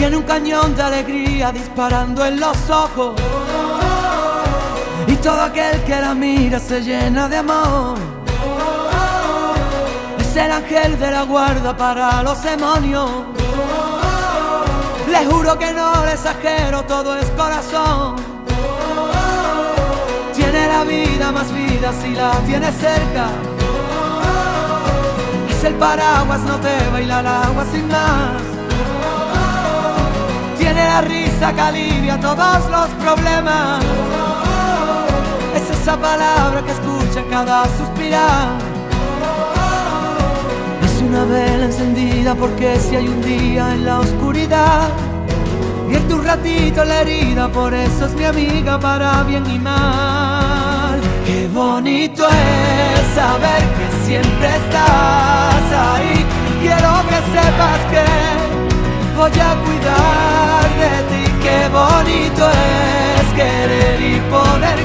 Tiene un cañón de alegría disparando en los ojos, y todo aquel que la mira se llena de amor. Es el ángel de la guarda para los demonios. Le juro que no le exagero, todo es corazón. Tiene la vida más vida si la tienes cerca. Es el paraguas, no te baila el agua sin más. Tiene la risa que alivia todos los problemas. Es esa palabra que escucha en cada suspirar. Es una vela encendida porque si hay un día en la oscuridad, vierte un ratito la herida, por eso es mi amiga para bien y mal. Qué bonito es saber que siempre estás ahí. Quiero que sepas que voy a cuidar de ti. Qué bonito es querer y poder